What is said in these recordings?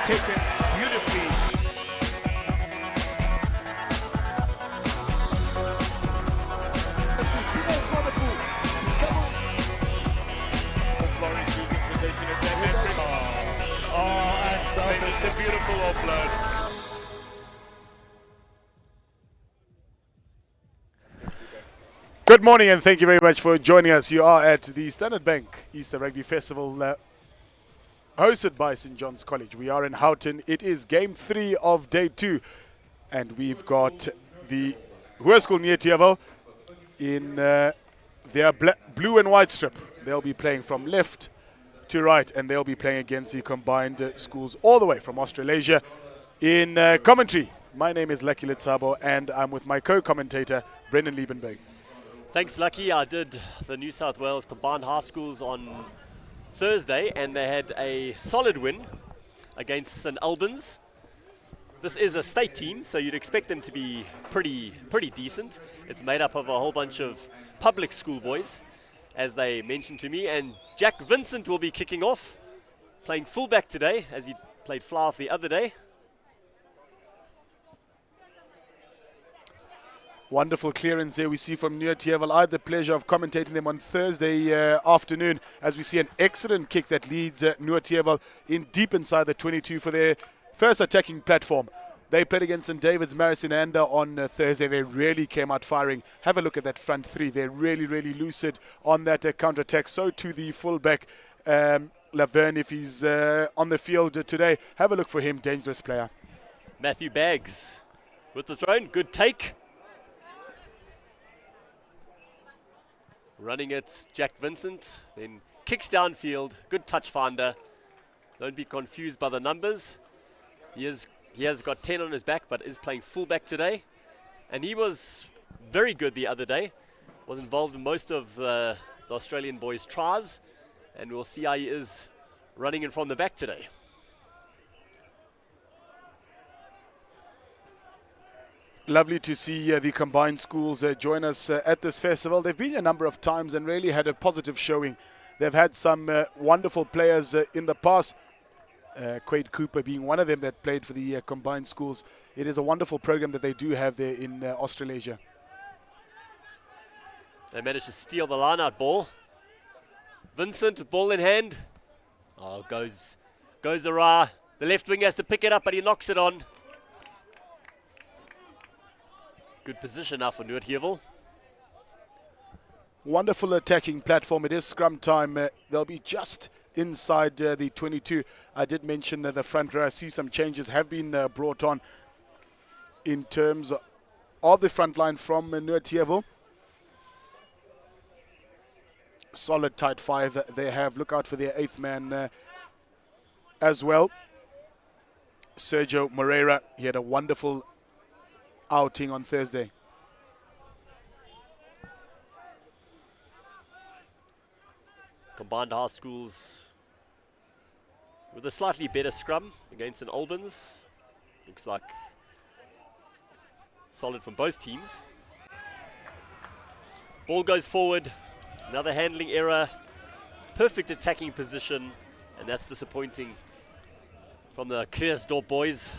taken beautifully. Tino's wonderful. He's coming. Offloading to the position of their memory. And finished a beautiful offload. Good morning and thank you very much for joining us. You are at the Standard Bank Easter Rugby Festival hosted by St. John's College. We are in Houghton. It is game 3 of day 2 and we've got the Hoërskool Noordheuwel in their blue and white strip. They'll be playing from left to right and they'll be playing against the combined schools all the way from Australasia in commentary. My name is Lucky Litsabo and I'm with my co-commentator Brendan Liebenberg. Thanks, Lucky. I did the New South Wales Combined High Schools on Thursday and they had a solid win against St Albans. This is a state team, so you'd expect them to be pretty decent. It's made up of a whole bunch of public school boys, as they mentioned to me, and Jack Vincent will be kicking off, playing fullback today, as he played fly off the other day. Wonderful clearance there we see from Noordheuwel. I had the pleasure of commentating them on Thursday afternoon as we see an excellent kick that leads Noordheuwel in deep inside the 22 for their first attacking platform. They played against St. David's Maricinanda on Thursday. They really came out firing. Have a look at that front three. They're really lucid on that counter-attack. So to the fullback, Laverne, if he's on the field today. Have a look for him, dangerous player. Matthew Baggs with the throw, good take. Running it, Jack Vincent, then kicks downfield, good touch finder. Don't be confused by the numbers. He has got 10 on his back, but is playing fullback today. And he was very good the other day. Was involved in most of the Australian boys' tries. And we'll see how he is running in from the back today. Lovely to see the combined schools join us at this festival. They've been a number of times and really had a positive showing. They've had some wonderful players in the past. Quade Cooper being one of them that played for the combined schools. It is a wonderful program that they do have there in Australasia. They managed to steal the line-out ball. Vincent, ball in hand. Oh, goes awry. The left wing has to pick it up, but he knocks it on. Good position now for Noordheuwel. Wonderful attacking platform. It is scrum time. They'll be just inside the 22. I did mention the front row. I see some changes have been brought on in terms of the front line from Noordheuwel. Solid tight five they have. Look out for their 8th man as well. Sergio Moreira. He had a wonderful outing on Thursday. Combined high schools with a slightly better scrum against St Albans. Looks like solid from both teams. Ball goes forward. Another handling error. Perfect attacking position. And that's disappointing from the Kreersdorp boys.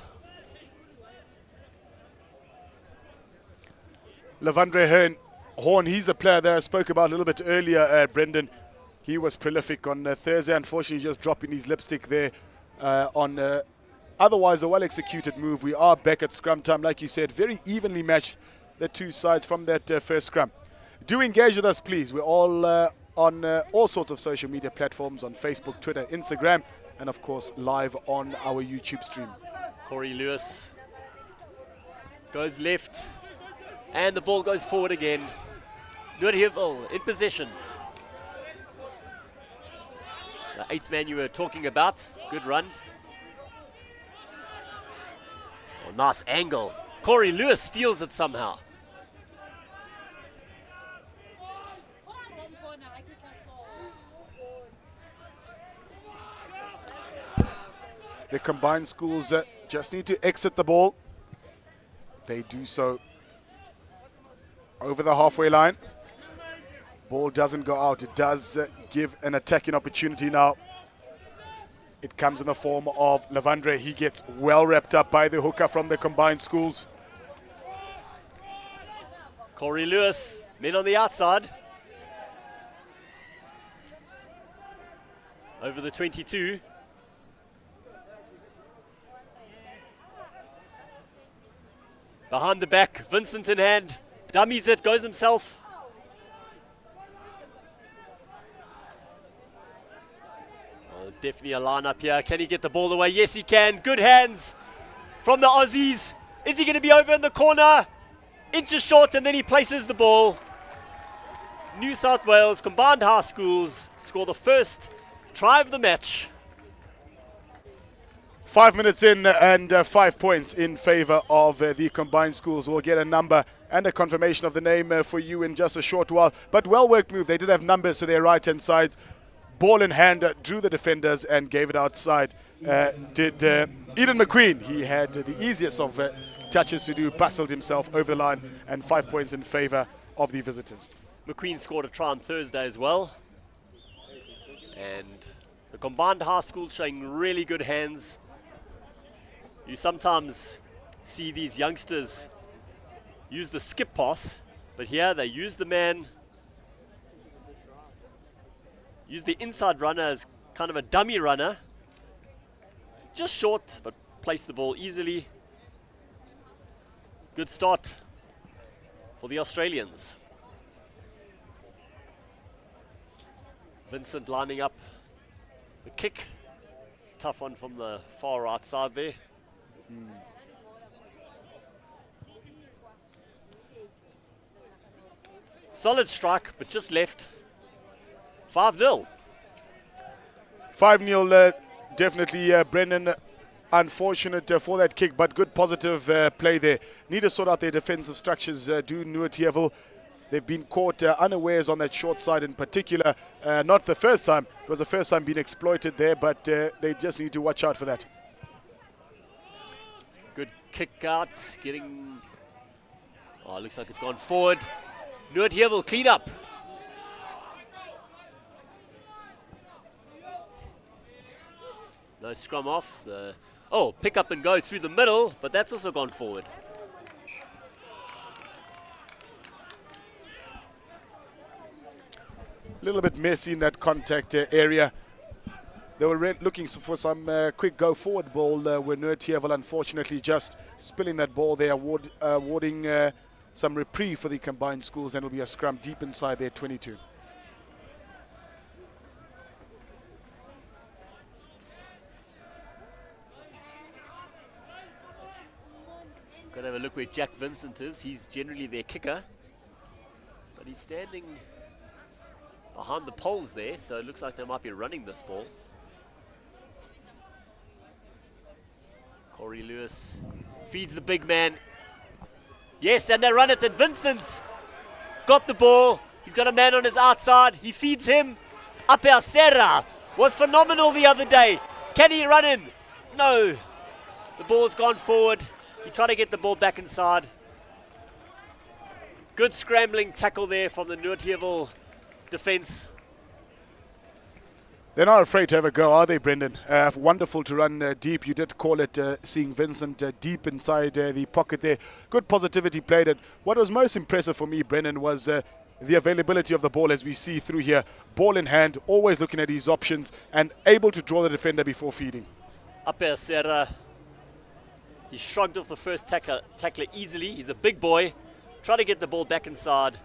Lavandre Horn, he's the player that I spoke about a little bit earlier, Brendan. He was prolific on Thursday. Unfortunately, just dropping his lipstick there on otherwise a well-executed move. We are back at scrum time. Like you said, very evenly matched, the two sides from that first scrum. Do engage with us, please. We're all on all sorts of social media platforms, on Facebook, Twitter, Instagram, and, of course, live on our YouTube stream. Corey Lewis goes left. And the ball goes forward again. Noordheuwel in possession. The 8th man you were talking about. Good run. Oh, nice angle. Corey Lewis steals it somehow. The combined schools just need to exit the ball. They do so over the halfway line. Ball doesn't go out. It does give an attacking opportunity now It comes in the form of Lavandre. He gets well wrapped up by the hooker from the combined schools. Corey Lewis, men on the outside. Over the 22. Behind the back, Vincent in hand. Dummies it, goes himself. Oh, definitely a line-up here. Can he get the ball away? Yes, he can. Good hands from the Aussies. Is he going to be over in the corner? Inches short, and then he places the ball. New South Wales combined high schools score the first try of the match. 5 minutes in and 5 points in favor of the combined schools. We'll get a number and a confirmation of the name for you in just a short while. But well-worked move. They did have numbers to their right-hand side. Ball in hand, drew the defenders and gave it outside. Eden McQueen, he had the easiest of touches to do, bustled himself over the line, and 5 points in favor of the visitors. McQueen scored a try on Thursday as well. And the combined high schools showing really good hands. You sometimes see these youngsters use the skip pass, but here they use the man, use the inside runner as kind of a dummy runner. Just short, but place the ball easily. Good start for the Australians. Vincent lining up the kick. Tough one from the far right side there. Solid strike, but just left. 5-0. 5-0, definitely Brendan. Unfortunate for that kick, but good positive play there. Need to sort out their defensive structures, do Noordheuwel. They've been caught unawares on that short side in particular. Not the first time. It was the first time being exploited there, but they just need to watch out for that. Good kick out, getting... Oh, looks like it's gone forward. Noordheuwel clean up. No scrum off. Oh, pick up and go through the middle, but that's also gone forward. A little bit messy in that contact area. They were looking for some quick go-forward ball where Noordheuwel unfortunately just spilling that ball there, awarding some reprieve for the combined schools, and it'll be a scrum deep inside their 22. Got to have a look where Jack Vincent is. He's generally their kicker, but he's standing behind the poles there, so it looks like they might be running this ball. Corey Lewis feeds the big man. Yes, and they run it, and Vincent's got the ball. He's got a man on his outside. He feeds him. Apia Serra was phenomenal the other day. Can he run in? No. The ball's gone forward. He tried to get the ball back inside. Good scrambling tackle there from the Noordheuwel defense. They're not afraid to have a go, are they, Brendan? Wonderful to run deep. You did call it seeing Vincent deep inside the pocket there. Good positivity played it. What was most impressive for me, Brendan, was the availability of the ball as we see through here. Ball in hand, always looking at his options and able to draw the defender before feeding. Apia Serra, he shrugged off the first tackler easily. He's a big boy. Try to get the ball back inside.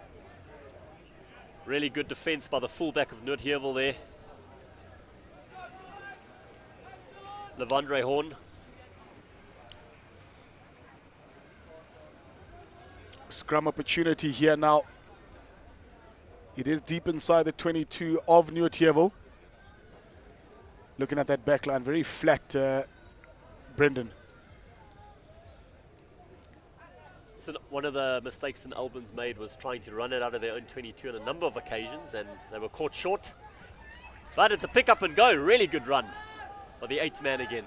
Really good defense by the fullback of Noordheuwel there. Lavandre Horn. Scrum opportunity here now. It is deep inside the 22 of Noordheuwel. Looking at that back line, very flat, Brendan. So one of the mistakes St Albans made was trying to run it out of their own 22 on a number of occasions, and they were caught short. But it's a pick up and go, really good run by the 8th man again.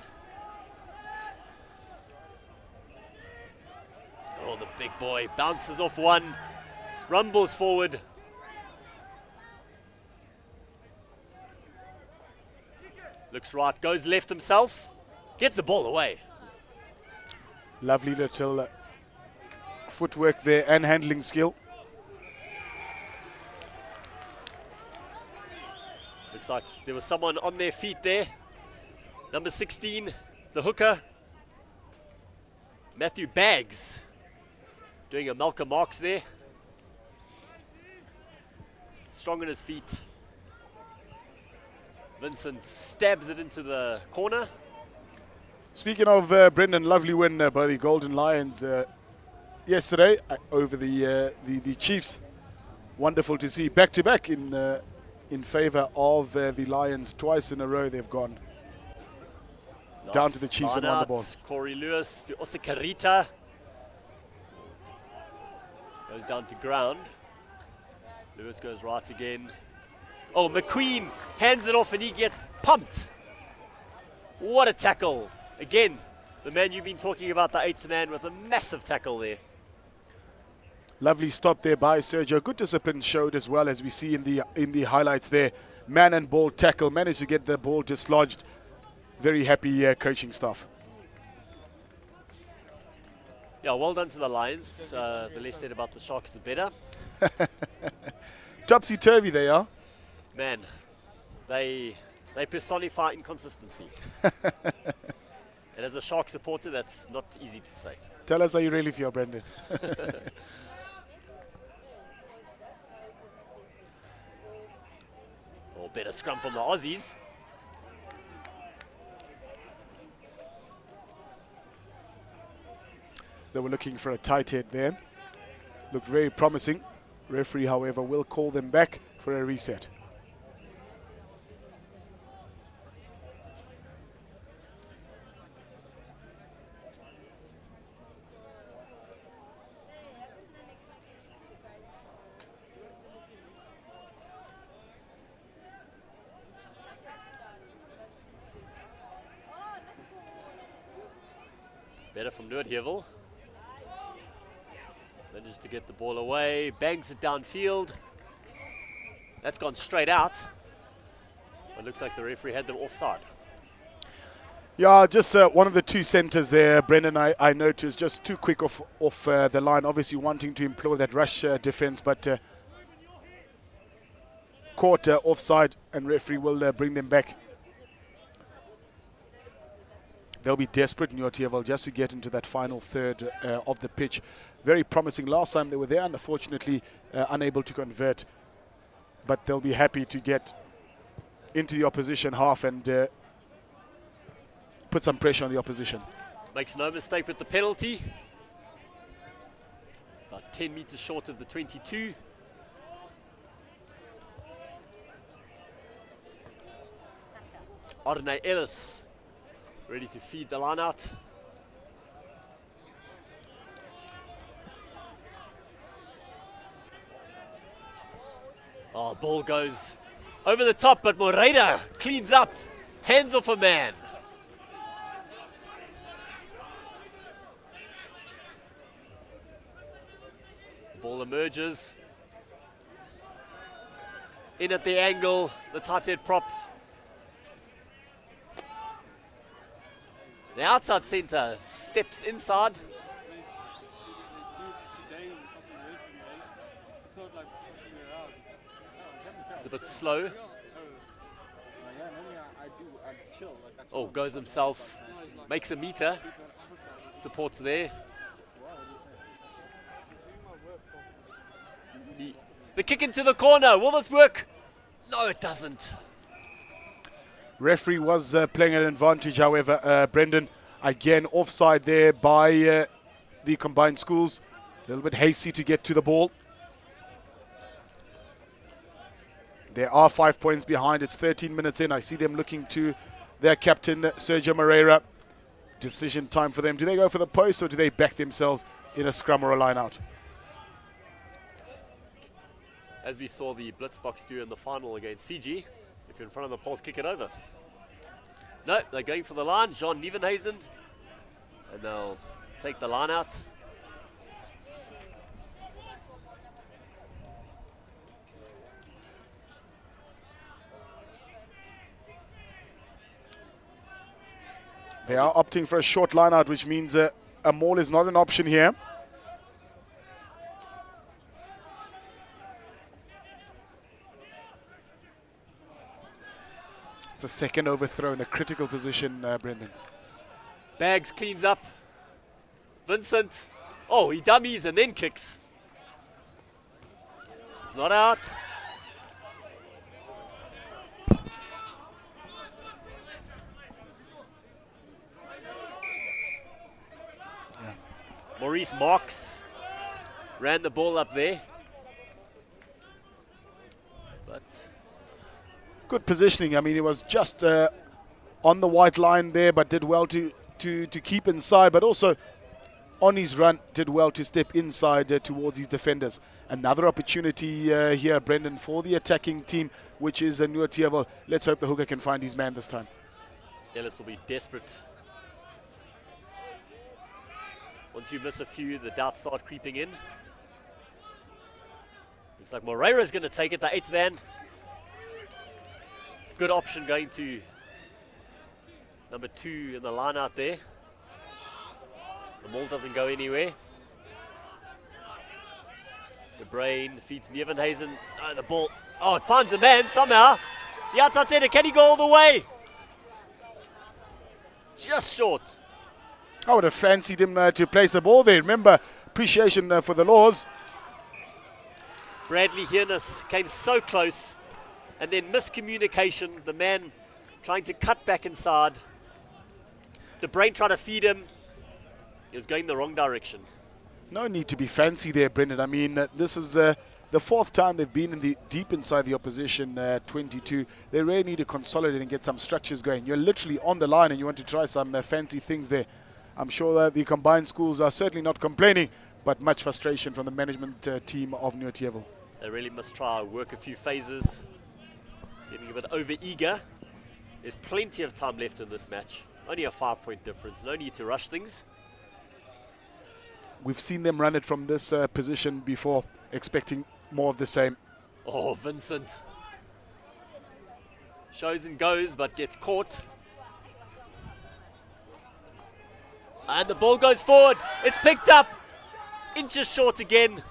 Oh, the big boy bounces off one, rumbles forward. Looks right, goes left himself. Gets the ball away. Lovely little footwork there and handling skill. Looks like there was someone on their feet there. Number 16, the hooker. Matthew Baggs doing a Malcolm Marks there. Strong on his feet. Vincent stabs it into the corner. Speaking of Brendan, lovely win by the Golden Lions yesterday over the Chiefs. Wonderful to see. Back-to-back in favour of the Lions. Twice in a row they've gone down to the Chiefs and won the ball. Corey Lewis to Osikarita. Goes down to ground. Lewis goes right again. Oh, McQueen hands it off and he gets pumped. What a tackle. Again, the man you've been talking about, the 8th man, with a massive tackle there. Lovely stop there by Sergio. Good discipline showed as well, as we see in the highlights there. Man and ball tackle. Managed to get the ball dislodged. Very happy coaching staff. Yeah, well done to the Lions. The less said about the Sharks, the better. Topsy-turvy they are. Man, they personify inconsistency. And as a Shark supporter, that's not easy to say. Tell us how you really feel, Brendan. Or better scrum from the Aussies. They were looking for a tight head there. Looked very promising. Referee, however, will call them back for a reset. Better from Noordheuwel. Manages to get the ball away, bangs it downfield. That's gone straight out. It looks like the referee had them offside. Yeah, just one of the two centres there, Brendan, I noticed, just too quick off the line. Obviously wanting to employ that rush defence, but caught offside, and referee will bring them back. They'll be desperate in Noordheuwel just to get into that final third of the pitch. Very promising last time they were there, unfortunately unable to convert. But they'll be happy to get into the opposition half and put some pressure on the opposition. Makes no mistake with the penalty. About 10 metres short of the 22. Arne Ellis ready to feed the line out. Oh, ball goes over the top, but Moreira cleans up. Hands off a man. Ball emerges. In at the angle, the tight head prop. The outside centre steps inside. It's a bit slow. Oh, goes himself. Makes a meter. Supports there. The kick into the corner. Will this work? No, it doesn't. Referee was playing an advantage, however, Brendan. Again, offside there by the combined schools. A little bit hasty to get to the ball. There are 5 points behind. It's 13 minutes in. I see them looking to their captain, Sergio Moreira. Decision time for them. Do they go for the post or do they back themselves in a scrum or a line out? As we saw the Blitzboks do in the final against Fiji, if you're in front of the poles, kick it over. No, they're going for the line. Jean Nieuwenhuizen. And they'll take the line out. They are opting for a short line out, which means a maul is not an option here. It's a second overthrow in a critical position, Brendan. Bags cleans up. Vincent. Oh, he dummies and then kicks. It's not out. Maurice Marks ran the ball up there. But good positioning. I mean, it was just on the white line there, but did well to keep inside, but also on his run did well to step inside towards his defenders. Another opportunity here, Brendan, for the attacking team, which is Noordheuwel. Let's hope the hooker can find his man this time. Ellis will be desperate. Once you miss a few, the doubts start creeping in. Looks like Moreira's going to take it, the 8th man. Good option going to number 2 in the line out there. The ball doesn't go anywhere. De Bruin feeds Nieuwenhuizen. Oh, the ball. Oh, it finds a man somehow. The outside centre, can he go all the way? Just short. I would have fancied him to place a ball there. Remember, appreciation for the laws. Bradley Hiernis came so close, and then miscommunication. The man trying to cut back inside. De Bruin tried to feed him. He was going the wrong direction. No need to be fancy there, Brendan. I mean, this is the 4th time they've been in the deep inside the opposition 22. They really need to consolidate and get some structures going. You're literally on the line and you want to try some fancy things there. I'm sure that the combined schools are certainly not complaining, but much frustration from the management team of Noordheuwel. They really must try work a few phases. Getting a bit over-eager. There's plenty of time left in this match. Only a 5-point difference. No need to rush things. We've seen them run it from this position before, expecting more of the same. Oh, Vincent. Shows and goes, but gets caught. And the ball goes forward. It's picked up. Inches short again.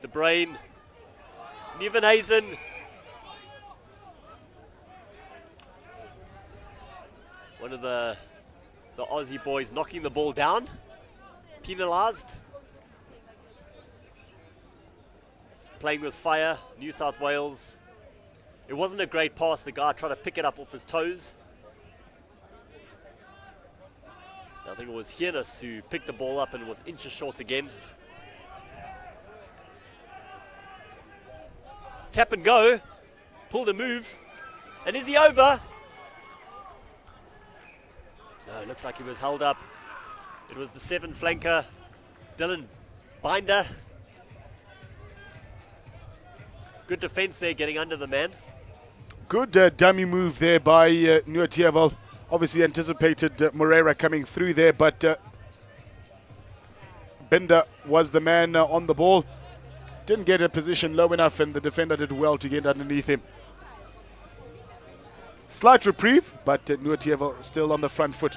De Bruin. Nieuwenhuizen. One of the Aussie boys knocking the ball down. Penalised. Playing with fire. New South Wales. It wasn't a great pass. The guy tried to pick it up off his toes. I think it was Hiernis who picked the ball up and was inches short again. Tap and go. Pulled a move. And is he over? No, it looks like he was held up. It was the 7 flanker, Dylan Binder. Good defense there, getting under the man. Good dummy move there by Noordheuwel. Obviously anticipated Moreira coming through there, but Binder was the man on the ball. Didn't get a position low enough, and the defender did well to get underneath him. Slight reprieve, but Noordheuwel still on the front foot.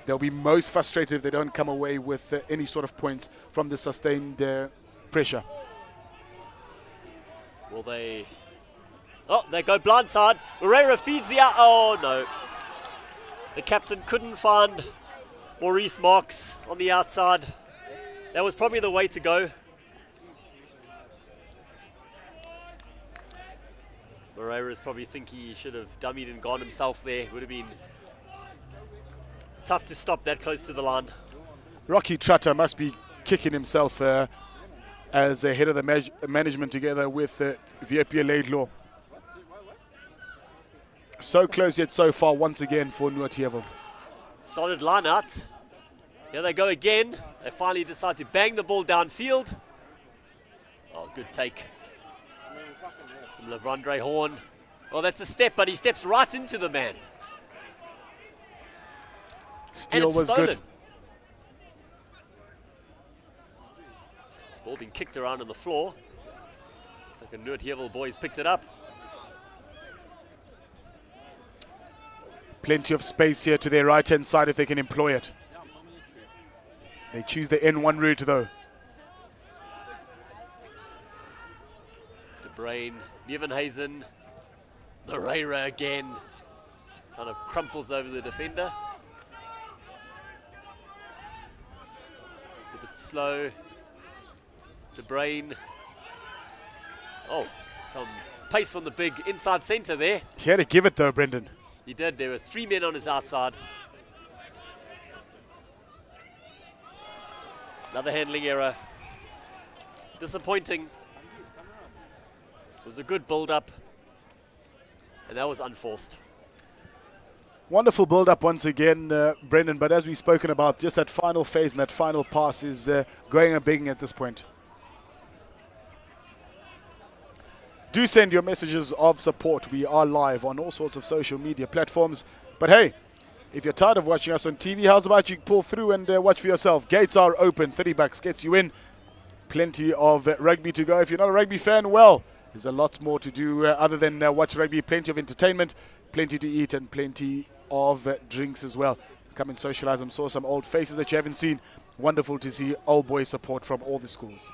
They'll be most frustrated if they don't come away with any sort of points from the sustained pressure. Will they... Oh, they go blindside. Moreira feeds the out. Oh, no. The captain couldn't find Maurice Marks on the outside. That was probably the way to go. Moreira is probably thinking he should have dummied and gone himself there. Would have been tough to stop that close to the line. Rocky Trotter must be kicking himself as head of the management together with Viepia Laidlaw. So close yet so far once again for Noordheuwel. Solid line out. Here they go again. They finally decide to bang the ball downfield. Oh, good take. From Lavondre Horn. Oh, that's a step, but he steps right into the man. Steal was stolen. good. Ball being kicked around on the floor. Looks like a Noordheuwel boys picked it up. Plenty of space here to their right-hand side if they can employ it. They choose the N1 route, though. De Bruin, Nieuwenhuizen, Moreira again. Kind of crumples over the defender. It's a bit slow. De Bruin. Oh, some pace from the big inside centre there. He had to give it, though, Brendan. He did. There were 3 men on his outside. Another handling error. Disappointing. It was a good build-up, and that was unforced. Wonderful build-up once again, Brendan, but as we've spoken about, just that final phase and that final pass is going a bigging at this point. Do send your messages of support. We are live on all sorts of social media platforms. But hey, if you're tired of watching us on TV, how's about you pull through and watch for yourself? Gates are open. 30 bucks gets you in. Plenty of rugby to go. If you're not a rugby fan, well, there's a lot more to do other than watch rugby. Plenty of entertainment, plenty to eat, and plenty of drinks as well. Come and socialize. I saw some old faces that you haven't seen. Wonderful to see old boy support from all the schools.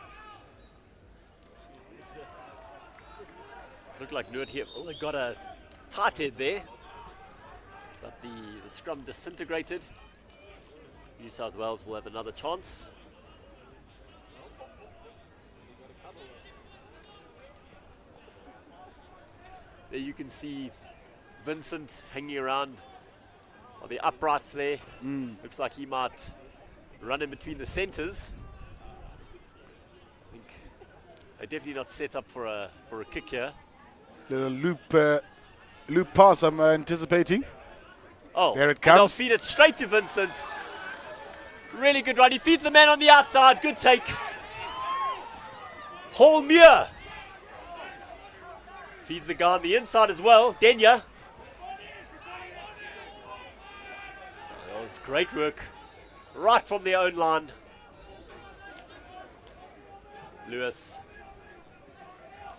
Looked like Noordheuwel. Oh, they got a tight head there. But the scrum disintegrated. New South Wales will have another chance. There you can see Vincent hanging around on the uprights there. Looks like he might run in between the centres. I think they're definitely not set up for a kick here. Little loop pass I'm anticipating. Oh, there it and they'll comes. feed it straight to Vincent. Really good run. He feeds the man on the outside. Good take. Holmuir feeds the guy on the inside as well. Denya. Oh, that was great work. Right from their own line. Lewis.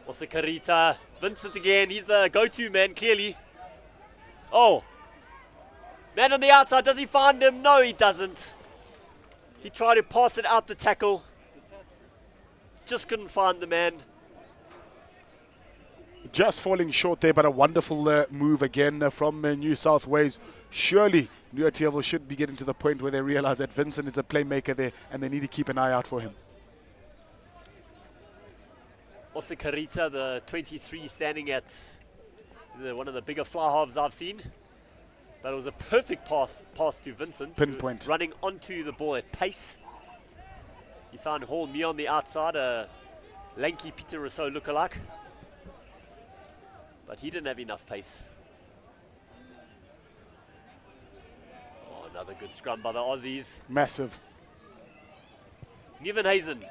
Also Karita. Vincent again. He's the go-to man, clearly. Oh. Man on the outside. Does he find him? No, he doesn't. He tried to pass it out the tackle. Just couldn't find the man. Just falling short there, but a wonderful move again from New South Wales. Surely Noordheuwel should be getting to the point where they realize that Vincent is a playmaker there and they need to keep an eye out for him. Also Karita, the 23, standing at one of the bigger fly halves I've seen. But it was a perfect pass to Vincent. Pinpoint. Running onto the ball at pace. He found Holmuir on the outside, a lanky Peter Rousseau lookalike. But he didn't have enough pace. Oh, another good scrum by the Aussies. Massive. Nieuwenhuizen.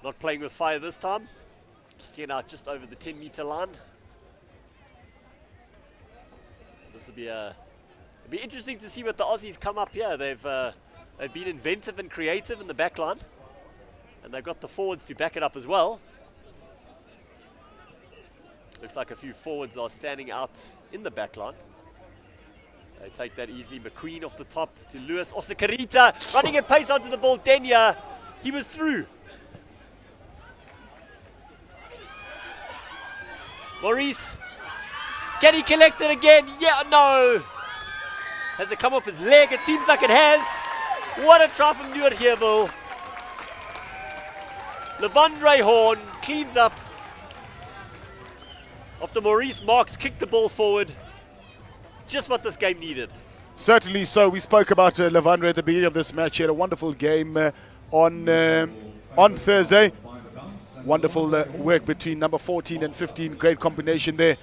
Not playing with fire this time. Kicking out just over the 10-meter line. This will be it'll be interesting to see what the Aussies come up here. They've been inventive and creative in the back line. And they've got the forwards to back it up as well. Looks like a few forwards are standing out in the back line. They take that easily. McQueen off the top to Lewis. Also Karita running at pace onto the ball. Denya, he was through. Maurice, can he collect it again? Yeah, no. Has it come off his leg? It seems like it has. What a try from Noordheuwel. Levandre Horn cleans up after Maurice Marks kicked the ball forward. Just what this game needed. Certainly so. We spoke about Levandre at the beginning of this match. He had a wonderful game on Thursday. Wonderful work between number 14 and 15. Great combination there.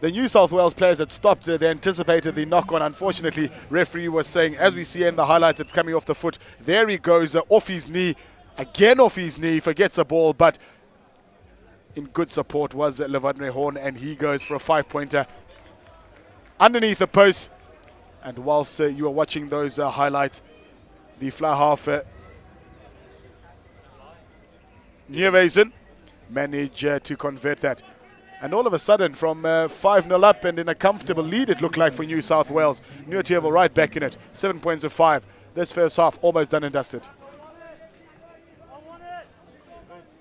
The New South Wales players had stopped. They anticipated the knock-on. Unfortunately, referee was saying, as we see in the highlights, it's coming off the foot. There he goes, off his knee. Again off his knee. Forgets the ball, but in good support was Levandre Horn, and he goes for a 5-pointer underneath the post. And whilst you are watching those highlights, the fly half Nieuwenhuizen managed to convert that. And all of a sudden, from 5-0 up and in a comfortable lead, it looked like for New South Wales. Noordheuwel right back in it. 7 points of 5. This first half almost done and dusted.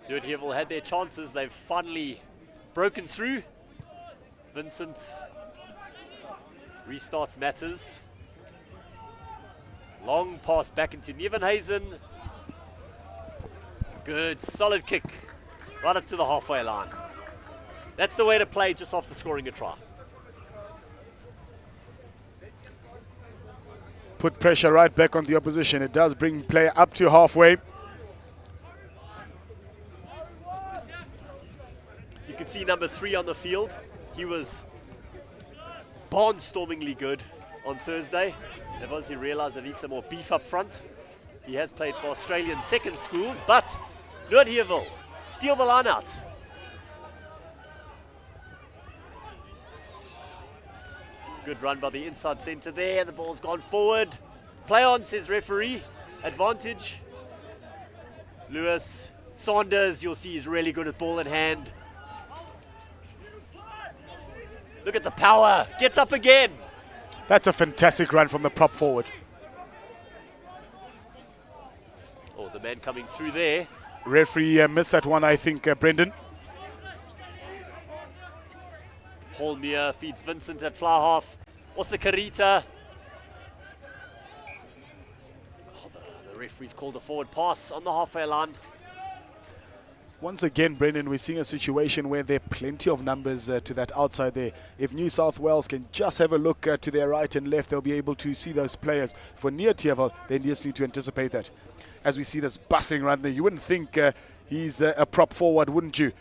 Noordheuwel had their chances. They've finally broken through. Vincent restarts matters. Long pass back into Nieuwenhuizen. Good, solid kick. Right up to the halfway line. That's the way to play just after scoring a try. Put pressure right back on the opposition. It does bring play up to halfway. You can see number 3 on the field. He was barnstormingly good on Thursday. They've obviously realized they need some more beef up front. He has played for Australian second schools, but Noordheuwel steal the line out. Good run by the inside centre there. The ball's gone forward. Play on, says referee. Advantage. Lewis. Saunders, you'll see he's really good at ball in hand. Look at the power. Gets up again. That's a fantastic run from the prop forward. Oh, the man coming through there. Referee missed that one, I think, Brendan. Holmeer feeds Vincent at fly half. Also Karita. Oh, the referee's called a forward pass on the halfway line. Once again, Brendan, we're seeing a situation where there are plenty of numbers to that outside there. If New South Wales can just have a look to their right and left, they'll be able to see those players. For Noordheuwel, they just need to anticipate that. As we see this bustling run there, you wouldn't think he's a prop forward, wouldn't you?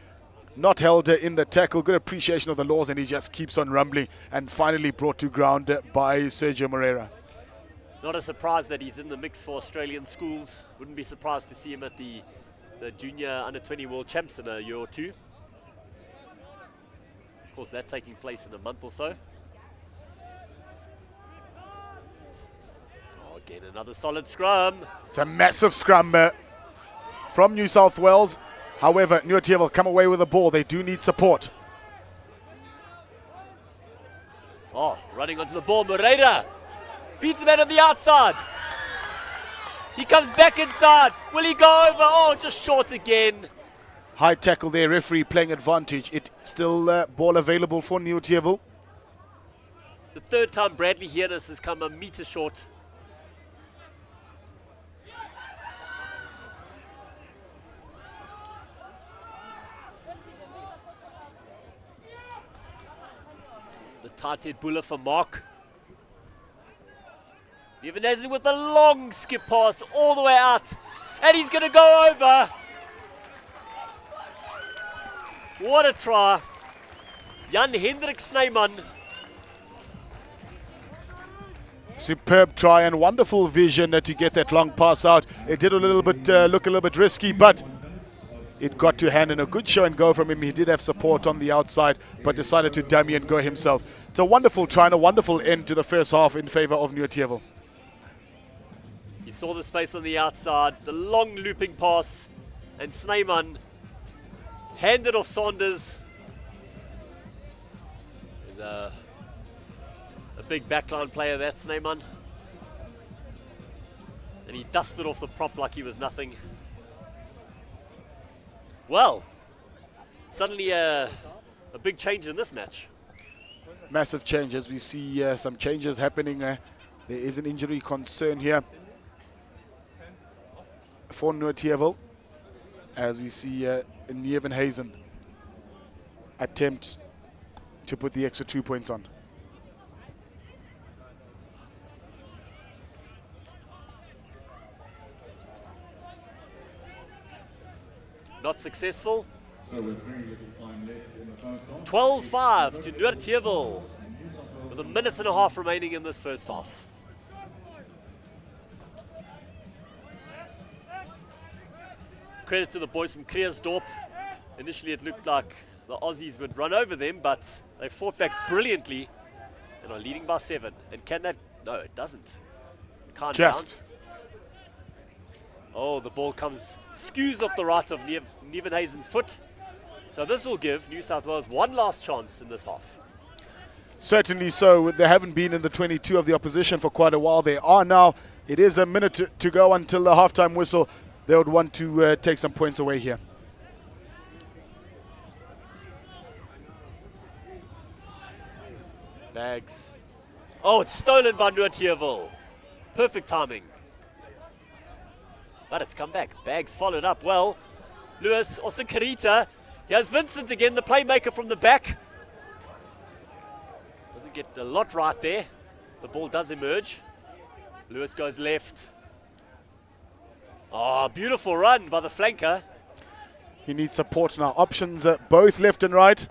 Not held in the tackle, good appreciation of the laws, and he just keeps on rumbling and finally brought to ground by Sergio Moreira. Not a surprise that he's in the mix for Australian schools. Wouldn't be surprised to see him at the Junior Under-20 World Champs in a year or two. Of course, that taking place in a month or so. Oh, again, another solid scrum. It's a massive scrum from New South Wales. However, Noordheuwel come away with the ball. They do need support. Oh, running onto the ball, Moreira. Feeds the man on the outside. He comes back inside. Will he go over? Oh, just short again. High tackle there, referee playing advantage. It's still ball available for Noordheuwel. The third time Bradley Hienis has come a metre short. The tight buller for Mark. Nieuwenhuizen with the long skip pass all the way out. And he's going to go over. What a try. Jan-Hendrik Snyman. Superb try and wonderful vision to get that long pass out. It did a little bit look a little bit risky, but it got to hand, and a good show and go from him. He did have support on the outside, but decided to dummy and go himself. It's a wonderful try and a wonderful end to the first half in favor of Noordheuwel. He saw the space on the outside, the long looping pass, and Snyman handed off Saunders. He's a big backline player, that Snyman. And he dusted off the prop like he was nothing. Well, suddenly a big change in this match. Massive changes. We see some changes happening. There is an injury concern here for Noordheuwel, as we see Nieuwenhuizen attempt to put the extra 2 points on. Not successful. So with very little time left in the first half. 12-5 to Noordheuwel with a minute and a half remaining in this first half. Credit to the boys from Kreersdorp. Initially it looked like the Aussies would run over them, but they fought back brilliantly and are leading by 7. And can that? No, it doesn't. Can't bounce. Oh, the ball comes, skews off the right of Nieuwenhuizen's foot. So this will give New South Wales one last chance in this half. Certainly so. They haven't been in the 22 of the opposition for quite a while. They are now. It is a minute to go until the halftime whistle. They would want to take some points away here. Bags. Oh, it's stolen by Noordheuwel. Perfect timing. But it's come back. Bags followed up well. Lewis, also Karita. Here's Vincent again, the playmaker from the back. Doesn't get a lot right there. The ball does emerge. Lewis goes left. Oh, beautiful run by the flanker. He needs support now. Options both left and right.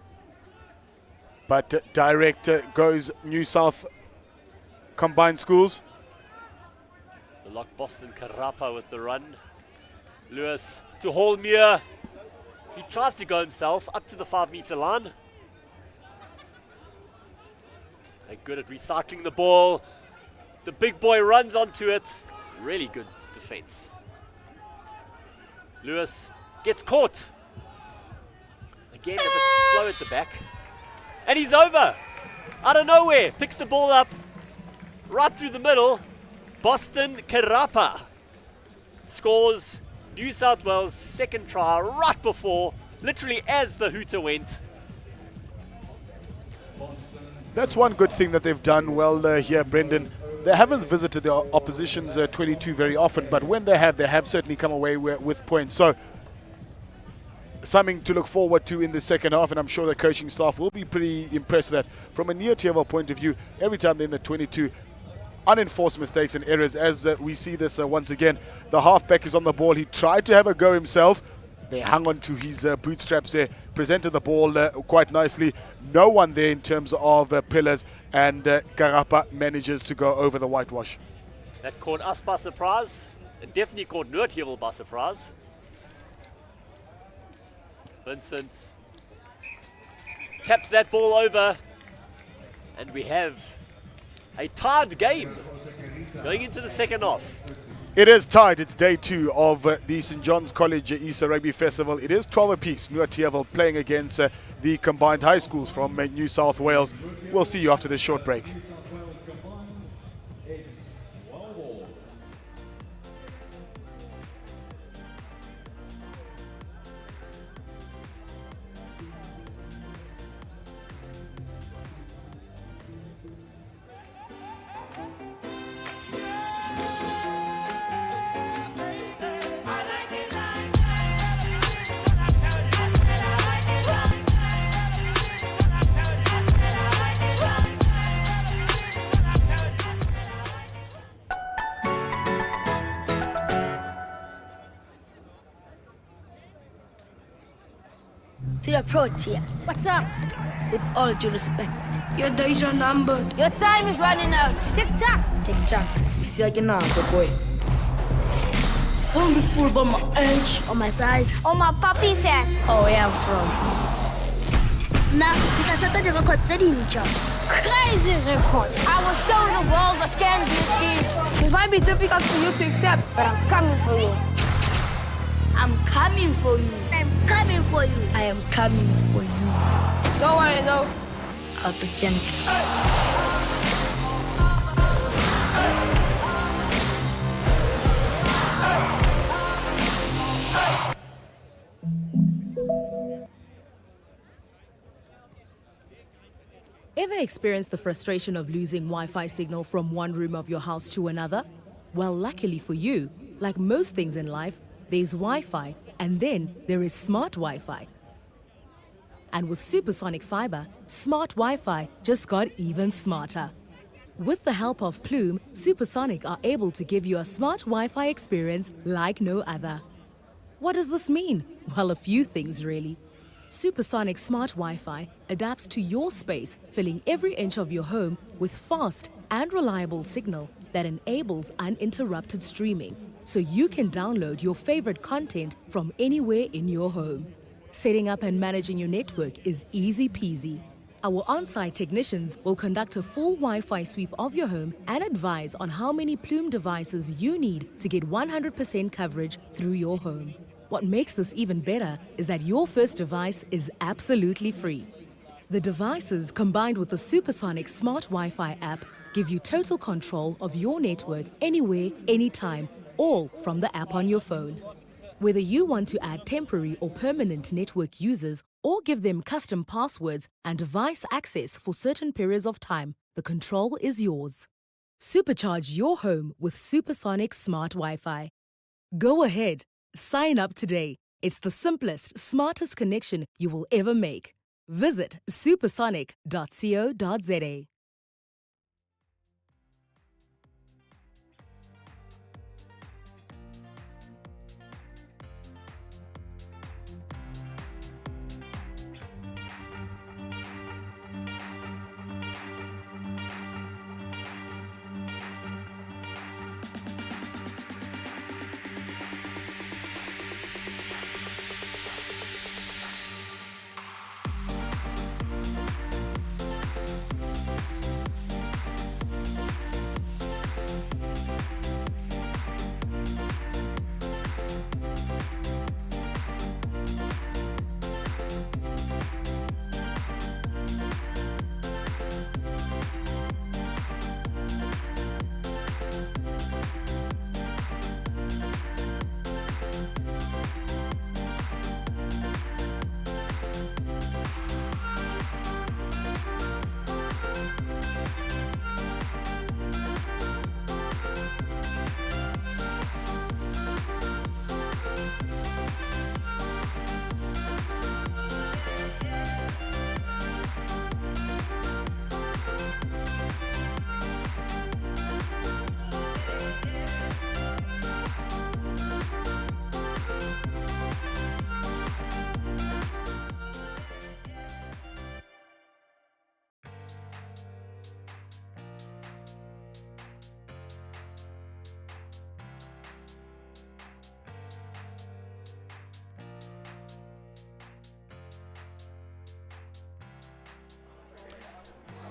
But direct goes New South Combined Schools. The lock Boston Karapa with the run. Lewis to Hallmuir. He tries to go himself up to the 5-meter line. They're good at recycling the ball. The big boy runs onto it. Really good defense. Lewis gets caught. Again, a bit slow at the back. And he's over. Out of nowhere. Picks the ball up. Right through the middle. Boston Karapa scores New South Wales' second try right before, literally as the hooter went. That's one good thing that they've done well here, Brendan. They haven't visited the opposition's 22 very often, but when they have certainly come away with points. So something to look forward to in the second half, and I'm sure the coaching staff will be pretty impressed with that. From a Noordheuwel point of view, every time they're in the 22, unenforced mistakes and errors, as we see this once again. The halfback is on the ball. He tried to have a go himself. They hung on to his bootstraps there, presented the ball quite nicely. No one there in terms of pillars, and Karapa manages to go over the whitewash. That caught us by surprise. It definitely caught Noordheuwel by surprise. Vincent taps that ball over, and we have a tied game going into the second half. It is tied. It's day 2 of the St. John's College Easter Rugby Festival. It is 12 apiece. Noordheuwel playing against the combined high schools from New South Wales. We'll see you after this short break. To the Proteas. What's up? With all due respect. Your days are numbered. Your time is running out. Tick-tock. Tick-tock. See again now, boy. Don't be fooled by my age or my size. Or my puppy fat. Or where I'm from. Nah, kita settle the record dintšha. Crazy records. I will show the world what can be achieved. This might be difficult for you to accept, but I'm coming for you. I'm coming for you. I'm coming for you. I am coming for you. Don't worry, though. I'll be gentle. Ever experienced the frustration of losing Wi-Fi signal from one room of your house to another? Well, luckily for you, like most things in life, there's Wi-Fi, and then there is smart Wi-Fi. And with supersonic fiber, smart Wi-Fi just got even smarter. With the help of Plume, Supersonic are able to give you a smart Wi-Fi experience like no other. What does this mean? Well, a few things really. Supersonic smart Wi-Fi adapts to your space, filling every inch of your home with fast and reliable signal that enables uninterrupted streaming, so you can download your favorite content from anywhere in your home. Setting up and managing your network is easy peasy. Our on-site technicians will conduct a full Wi-Fi sweep of your home and advise on how many Plume devices you need to get 100% coverage through your home. What makes this even better is that your first device is absolutely free. The devices, combined with the Supersonic Smart Wi-Fi app, give you total control of your network anywhere, anytime, all from the app on your phone. Whether you want to add temporary or permanent network users or give them custom passwords and device access for certain periods of time, the control is yours. Supercharge your home with Supersonic Smart Wi-Fi. Go ahead, sign up today. It's the simplest, smartest connection you will ever make. Visit supersonic.co.za.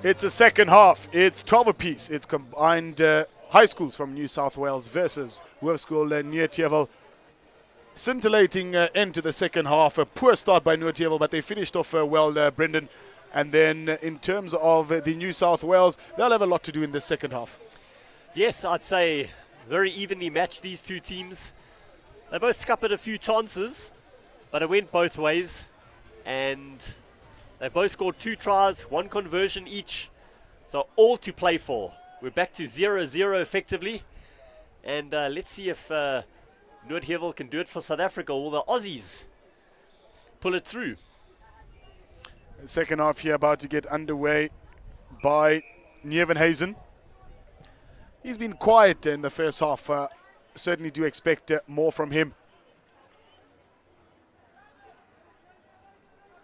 It's a second half. It's 12 apiece. It's combined high schools from New South Wales versus Hoërskool Noordheuwel. Scintillating end to the second half. A poor start by Noordheuwel, but they finished off well, Brendan. And then in terms of the New South Wales, they'll have a lot to do in the second half. Yes, I'd say very evenly matched, these two teams. They both scuppered a few chances, but it went both ways. And they both scored 2 tries, 1 conversion each. So all to play for. We're back to 0-0 effectively. And let's see if Noordheuwel can do it for South Africa, or the Aussies pull it through. Second half here about to get underway by Nieuwenhuizen. He's been quiet in the first half. Certainly do expect more from him.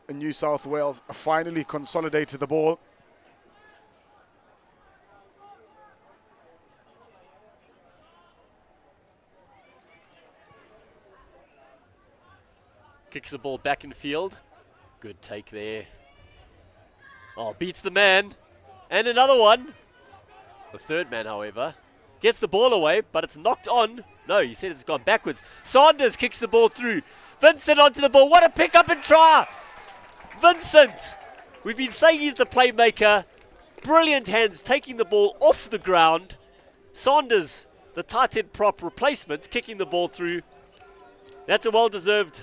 And New South Wales finally consolidated the ball. Kicks the ball back in field. Good take there. Oh, beats the man. And another one. The third man, however, gets the ball away, but it's knocked on. No, he said it's gone backwards. Saunders kicks the ball through. Vincent onto the ball. What a pick up and try. Vincent. We've been saying he's the playmaker. Brilliant hands taking the ball off the ground. Saunders, the tight end prop replacement, kicking the ball through. That's a well-deserved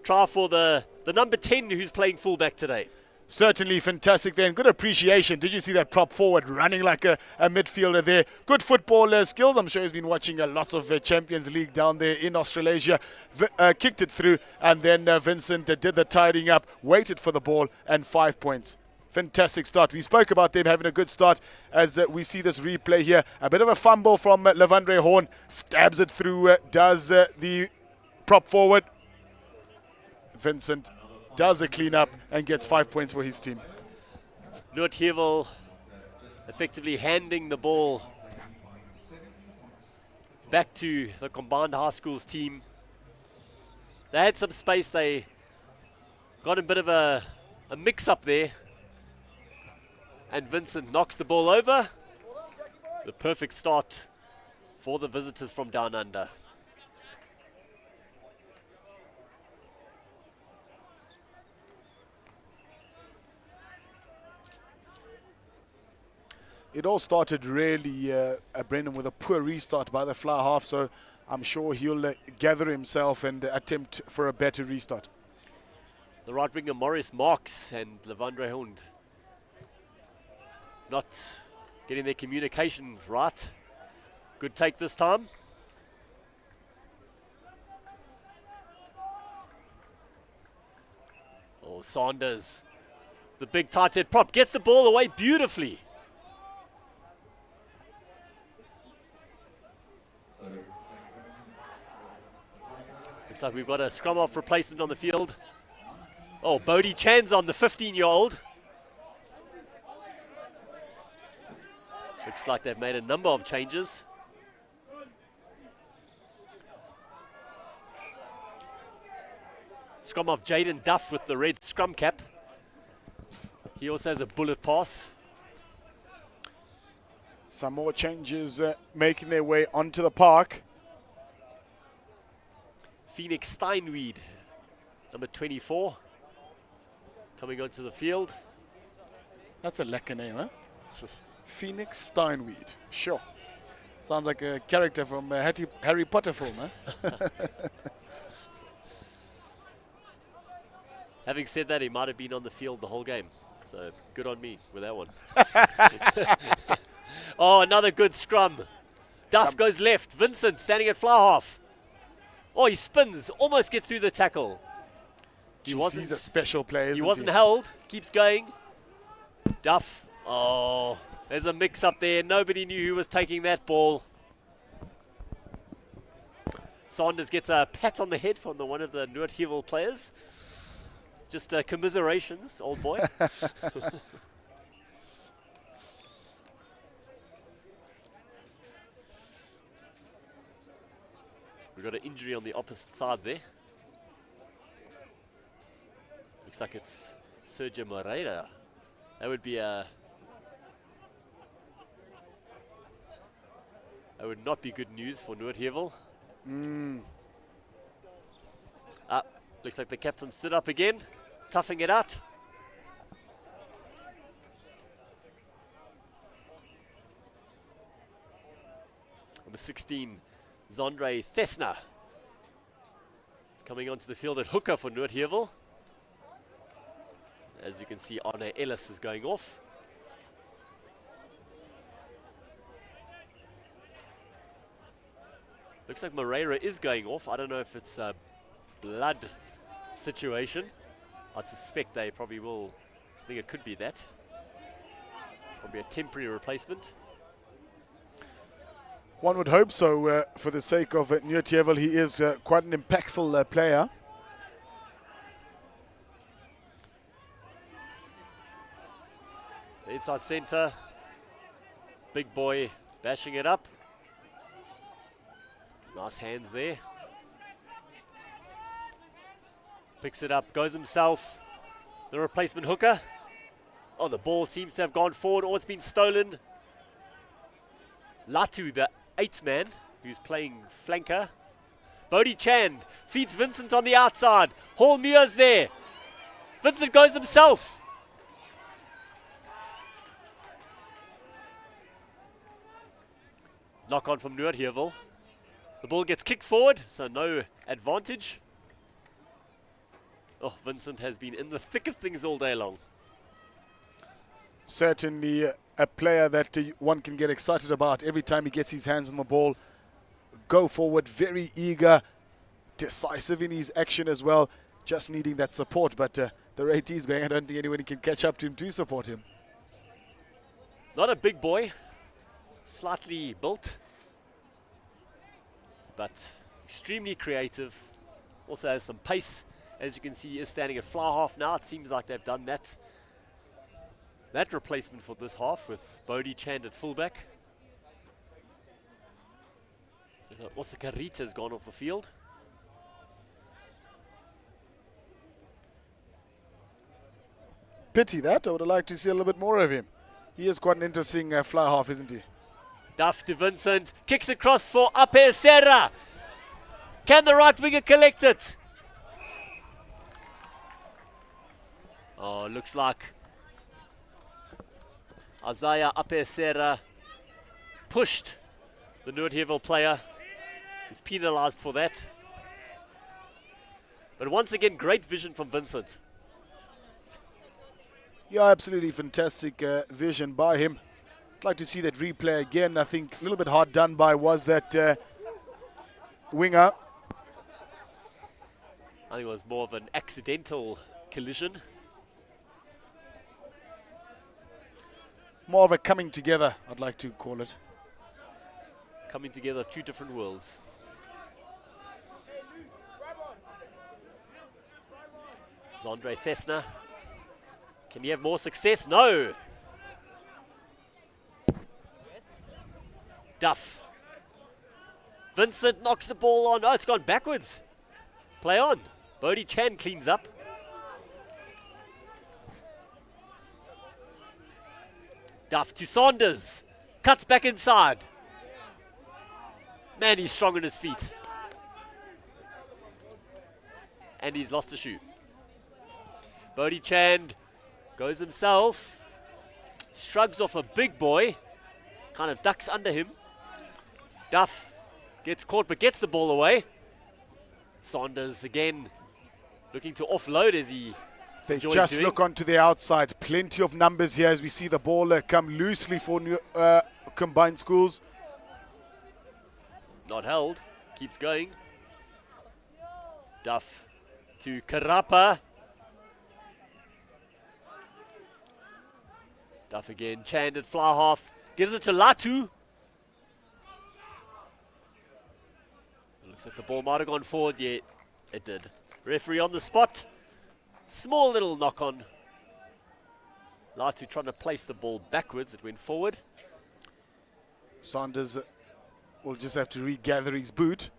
try for the number 10 who's playing fullback today. Certainly fantastic there, and good appreciation. Did you see that prop forward running like a midfielder there? Good football skills. I'm sure he's been watching lots of Champions League down there in Australasia. Kicked it through, and then Vincent did the tidying up, waited for the ball, and 5 points. Fantastic start. We spoke about them having a good start as we see this replay here. A bit of a fumble from Levandre Horn. Stabs it through, does the prop forward. Vincent does a clean up and gets 5 points for his team. Noordheuwel effectively handing the ball back to the combined high schools team. They had some space. They got a bit of a mix-up there. And Vincent knocks the ball over. The perfect start for the visitors from down under. It all started really, Brendan, with a poor restart by the fly half, so I'm sure he'll gather himself and attempt for a better restart. The right winger Morris Marks and Levandre Hund not getting their communication right. Good take this time. Oh, Sanders, the big tight head prop, gets the ball away beautifully. Looks like we've got a scrum off replacement on the field. Oh, Bodie Chan's on, the 15-year-old. Looks like they've made a number of changes. Scrum off Jaden Duff with the red scrum cap. He also has a bullet pass. Some more changes making their way onto the park. Phoenix Steinweed, number 24, coming onto the field. That's a lekker name, huh? Phoenix Steinweed. Sure. Sounds like a character from a Harry Potter film, huh? Having said that, he might have been on the field the whole game. So good on me with that one. Oh, another good scrum. Duff goes left. Vincent standing at fly half. Oh, he spins. Almost gets through the tackle. He's a special player, He wasn't held. Keeps going. Duff. Oh, there's a mix up there. Nobody knew who was taking that ball. Sanders gets a pat on the head from one of the Noordheuwel players. Just commiserations, old boy. We've got an injury on the opposite side there. Looks like it's Sergio Moreira. That would be a... That would not be good news for Noordheuwel. Looks like the captain stood up again, toughing it out. Number 16, Zondre Thesna, coming onto the field at hooker for Noordheuwel. As you can see, Arne Ellis is going off. Looks like Moreira is going off. I don't know if it's a blood situation. I'd suspect they probably will. I think it could be that. Probably a temporary replacement. One would hope so. For the sake of Noordheuwel, he is quite an impactful player. Inside centre. Big boy bashing it up. Nice hands there. Picks it up, goes himself. The replacement hooker. Oh, the ball seems to have gone forward, or it's been stolen. Latu, the 8th man, who's playing flanker. Bodie Chan feeds Vincent on the outside. Hall Muir's there. Vincent goes himself. Knock on from Noordheuwel. The ball gets kicked forward, so no advantage. Oh, Vincent has been in the thick of things all day long. Certainly a player that one can get excited about every time he gets his hands on the ball. Go forward, very eager, decisive in his action as well. Just needing that support, but the rate he's going, I don't think anyone can catch up to him to support him. Not a big boy, slightly built, but extremely creative. Also has some pace. As you can see, he is standing at fly half now. It seems like they've done that replacement for this half with Bodie Chand at fullback. Also, Carita's gone off the field. Pity that. I would have liked to see a little bit more of him. He is quite an interesting fly half, isn't he? Duff to Vincent. Kicks across for Ape Serra. Can the right winger collect it? Oh, looks like Isaiah Apesera pushed the Noordheuwel player. He's penalized for that. But once again, great vision from Vincent. Yeah, absolutely fantastic vision by him. I'd like to see that replay again. I think a little bit hard done by was that winger. I think it was more of an accidental collision. More of a coming together, I'd like to call it. Coming together of two different worlds. Zondre Fessner. Can he have more success? No. Duff. Vincent knocks the ball on. Oh, it's gone backwards. Play on. Bodie Chan cleans up. Duff to Saunders. Cuts back inside. Man, he's strong on his feet. And he's lost a shoe. Bodie Chand goes himself. Shrugs off a big boy. Kind of ducks under him. Duff gets caught but gets the ball away. Saunders again looking to offload as he They enjoys just doing. look onto the outside. Plenty of numbers here as we see the ball come loosely for combined schools. Not held. Keeps going. Duff to Karapa. Duff again. Chand at fly half. Gives it to Latu. Looks like the ball might have gone forward. Yeah, it did. Referee on the spot. Small little knock on. Latu trying to place the ball backwards. It went forward. Saunders will just have to regather his boot.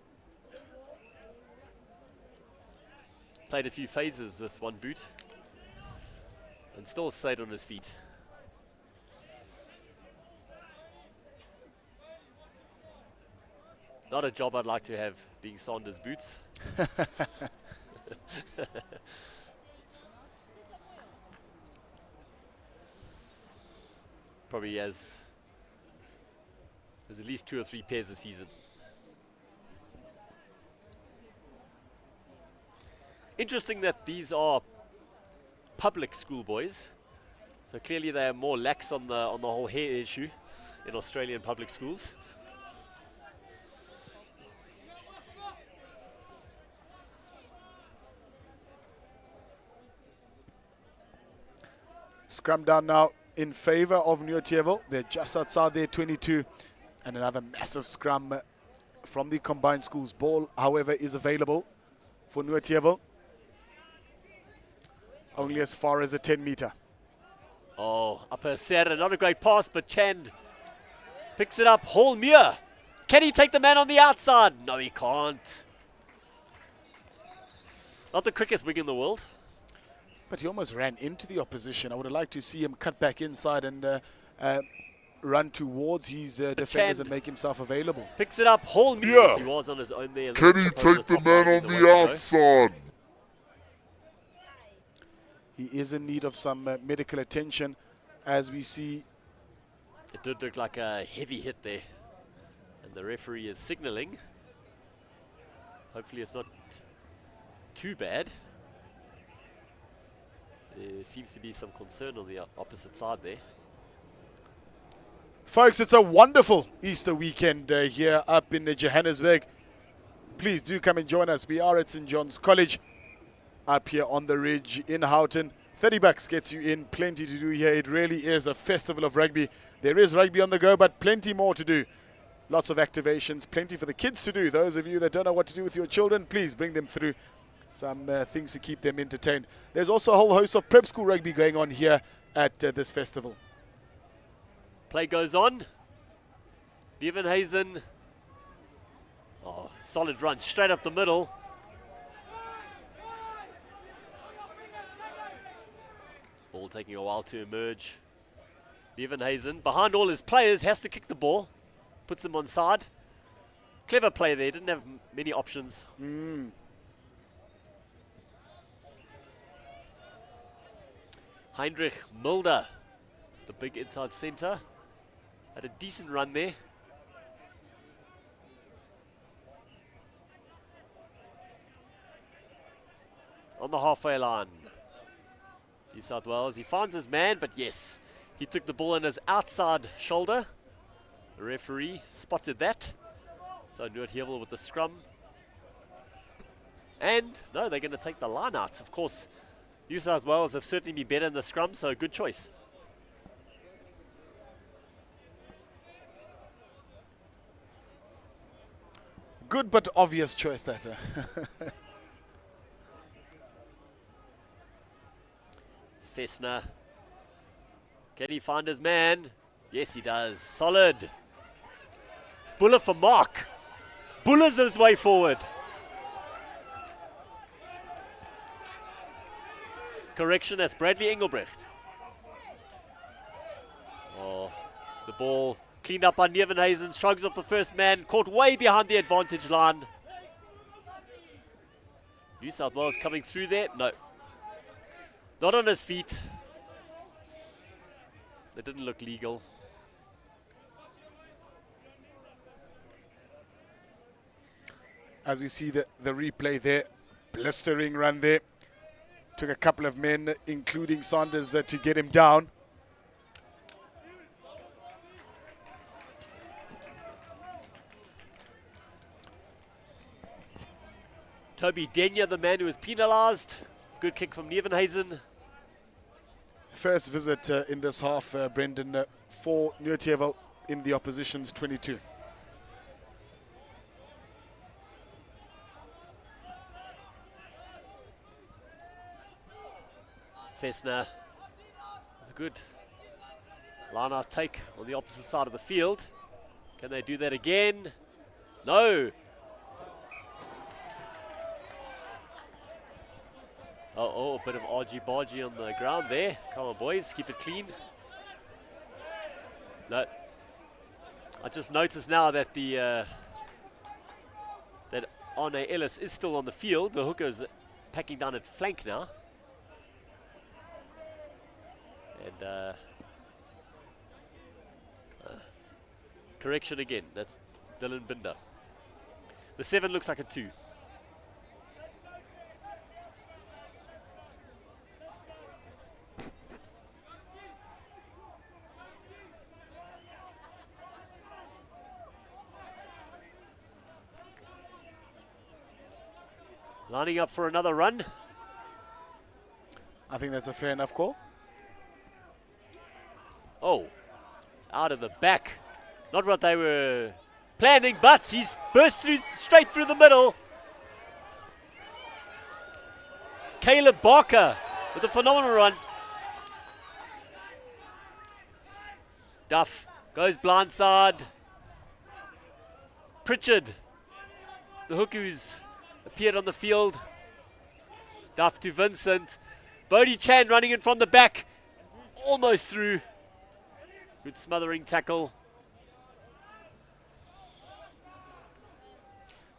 Played a few phases with one boot. And still stayed on his feet. Not a job I'd like to have, being Saunders' boots. Probably has there's at least 2 or 3 pairs a season. Interesting that these are public schoolboys, so clearly they are more lax on the whole hair issue in Australian public schools. Scrum down now in favor of Noordheuwel. They're just outside their 22. And another massive scrum from the combined schools. Ball, however, is available for Noordheuwel. Only as far as a 10-meter. Oh, Upper Serra, not a great pass, but Chand picks it up. Hallmuir. Can he take the man on the outside? No, he can't. Not the quickest wing in the world. But he almost ran into the opposition. I would have liked to see him cut back inside and run towards his defenders and make himself available. Picks it up. Hallmuir. Yeah. He was on his own there. Can he take the man on the outside? He is in need of some medical attention, as we see. It did look like a heavy hit there. And the referee is signaling. Hopefully it's not too bad. There seems to be some concern on the opposite side there. Folks, it's a wonderful Easter weekend here up in Johannesburg. Please do come and join us. We are at St. John's College up here on the ridge in Houghton. $30 gets you in. Plenty to do here. It really is a festival of rugby. There is rugby on the go, but plenty more to do. Lots of activations, plenty for the kids to do. Those of you that don't know what to do with your children, please bring them through some things to keep them entertained. There's also a whole host of prep school rugby going on here at this festival. Play goes on. Nieuwenhuizen. Oh, solid run straight up the middle. Ball taking a while to emerge. Nieuwenhuizen, behind all his players, has to kick the ball. Puts them on side. Clever play there, didn't have many options. Heinrich Mulder the big inside centre. Had a decent run there. On the halfway line. New South Wales, he finds his man, but yes, he took the ball in his outside shoulder. The referee spotted that. So Noordheuwel with the scrum. And no, they're going to take the line out. Of course, New South Wales have certainly been better in the scrum, so good choice. Good but obvious choice that. Fessner. Can he find his man? Yes, he does. Solid. Buller for Mark. Buller's his way forward. Correction, that's Bradley Engelbrecht. Oh, the ball cleaned up by Nevenhuizen. Shrugs off the first man. Caught way behind the advantage line. New South Wales coming through there. No. Not on his feet. That didn't look legal. As we see the replay there, blistering run there. Took a couple of men, including Saunders, to get him down. Toby Denyer, the man who was penalised. Good kick from Nevenhuizen. First visit in this half, Brendan, for Noordheuwel in the opposition's 22. Fessner. It's a good line-out take on the opposite side of the field. Can they do that again? No. Oh, a bit of argy-bargy on the ground there. Come on, boys, keep it clean. No. I just noticed now that that Arne Ellis is still on the field. The hooker's packing down at flank now. And correction again. That's Dylan Binder. The 7 looks like a 2. Lining up for another run. I think that's a fair enough call. Oh, out of the back. Not what they were planning, but he's burst through straight through the middle. Caleb Barker with a phenomenal run. Duff goes blindside. Pritchard, the hook who's appeared on the field. Duff to Vincent. Bodie Chan running in from the back. Almost through. Good smothering tackle.